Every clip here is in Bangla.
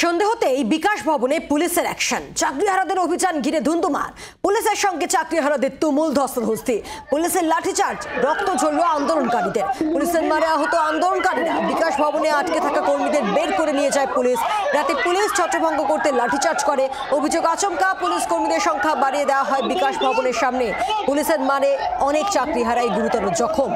সন্দেহতেই বিকাশ ভবনে পুলিশের অ্যাকশন, চাকরিহারাদের অভিযান ঘিরে ধুন্ধুমার। পুলিশের সঙ্গে চাকরিহারাদের তুমুল ধস্তাধস্তি, পুলিশের লাঠিচার্জ, রক্ত ঝরল আন্দোলনকারীদের। পুলিশের মারে আহত আন্দোলনকারীরা। বিকাশ ভবনে আটকে থাকা কর্মীদের বের করে নিয়ে যায় পুলিশ। রাতে পুলিশ ছত্রভঙ্গ করতে লাঠিচার্জ করে। অভিযোগ, আচমকা পুলিশ কর্মীদের সংখ্যা বাড়িয়ে দেওয়া হয় বিকাশ ভবনের সামনে। পুলিশের মারে অনেক চাকরিহারাই গুরুতর জখম।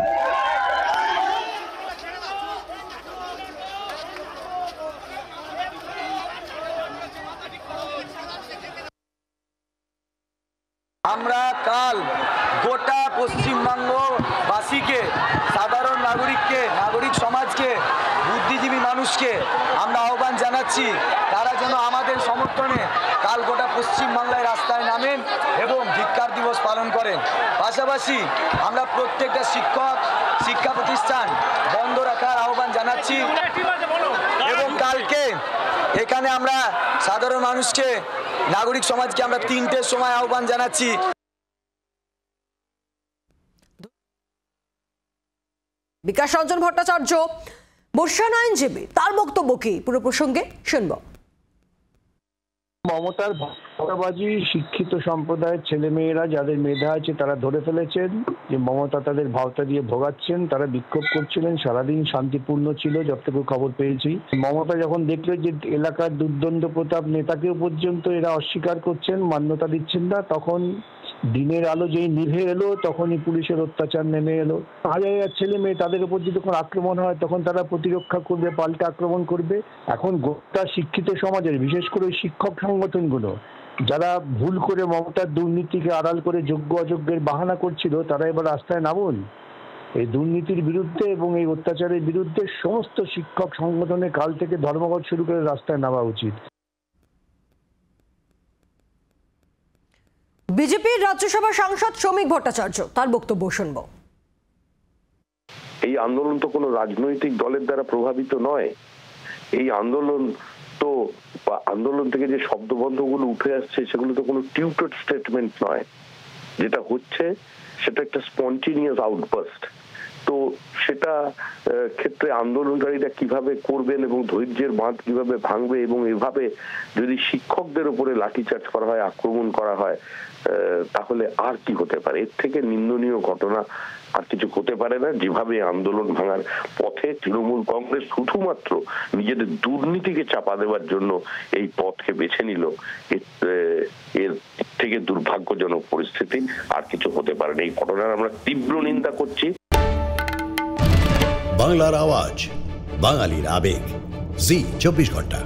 আমরা কাল গোটা পশ্চিমবঙ্গবাসীকে, সাধারণ নাগরিককে, নাগরিক সমাজকে, বুদ্ধিজীবী মানুষকে আমরা আহ্বান জানাচ্ছি তারা যেন আমাদের সমর্থনে কাল গোটা পশ্চিমবাংলায় রাস্তায় নামেন এবং ধিক্কার দিবস পালন করেন। পাশাপাশি আমরা প্রত্যেকটা শিক্ষা প্রতিষ্ঠান বন্ধ রাখার আহ্বান জানাচ্ছি এবং কালকে এখানে আমরা সাধারণ মানুষকে, নাগরিক সমাজকে আমরা 3টের সময় আহ্বান জানাচ্ছি। বিকাশ রঞ্জন ভট্টাচার্য, বর্ষান আইনজীবী, তার বক্তব্য কি পুরো প্রসঙ্গে শুনব। মমতার ভাষাবাজি শিক্ষিত সম্প্রদায়ের ছেলেমেয়েরা যাদের মেধা আছে তারা ধরে ফেলেছেন যে মমতা তাদের ভাওতা দিয়ে ভোগাচ্ছেন। তারা বিক্ষোভ করছিলেন, সারাদিন শান্তিপূর্ণ ছিল যতটুকু খবর পেয়েছি। মমতা যখন দেখলেন যে এলাকার দুর্দণ্ড প্রতাপ নেতাকেও পর্যন্ত এরা অস্বীকার করছেন, মান্যতা দিচ্ছেন না, তখন দিনের আলো যেই নিভে এলো তখনই পুলিশের অত্যাচার নেমে এলো। হাজার হাজার ছেলে মেয়ে, তাদের উপর যদি যখন আক্রমণ হয় তখন তারা প্রতিরক্ষা করবে, পাল্টা আক্রমণ করবে। এখন গোটা শিক্ষিত সমাজের, বিশেষ করে শিক্ষক সংগঠনগুলো যারা ভুল করে মমতার দুর্নীতিকে আড়াল করে যোগ্য অযোগ্যের বাহানা করছিল, তারা এবার রাস্তায় নামুন। এই দুর্নীতির বিরুদ্ধে এবং এই অত্যাচারের বিরুদ্ধে সমস্ত শিক্ষক সংগঠনে কাল থেকে ধর্মঘট শুরু করে রাস্তায় নামা উচিত। বিজেপির রাজ্যসভা সাংসদ শ্রমিক ভট্টাচার্য, তার বক্তব্য শুনব। এই আন্দোলন তো কোনো রাজনৈতিক দলের দ্বারা প্রভাবিত নয়। এই আন্দোলন তো, আন্দোলন থেকে যে শব্দবন্ধগুলো উঠে আসছে সেগুলো তো কোনো টিউটর স্টেটমেন্ট নয়। যেটা হচ্ছে সেটা একটা স্পন্টেনিয়াস আউটবাস্ট। তো সেটা ক্ষেত্রে আন্দোলনকারীরা কিভাবে করবেন এবং ধৈর্যের বাঁধ কিভাবে ভাঙবে, এবং এভাবে যদি শিক্ষকদের উপরে লাঠিচার্জ করা হয়, আক্রমণ করা হয়, তাহলে আর কি হতে পারে? এর থেকে নিন্দনীয় ঘটনা আর কিছু হতে পারে না। যেভাবে আন্দোলন ভাঙার পথে তৃণমূল কংগ্রেস শুধুমাত্র নিজেদের দুর্নীতিকে চাপা দেওয়ার জন্য এই পথকে বেছে নিল, এর থেকে দুর্ভাগ্যজনক পরিস্থিতি আর কিছু হতে পারে না। এই ঘটনার আমরা তীব্র নিন্দা করছি। বাংলার আওয়াজ, বাঙালির আবেগ, জি 24 ঘন্টা।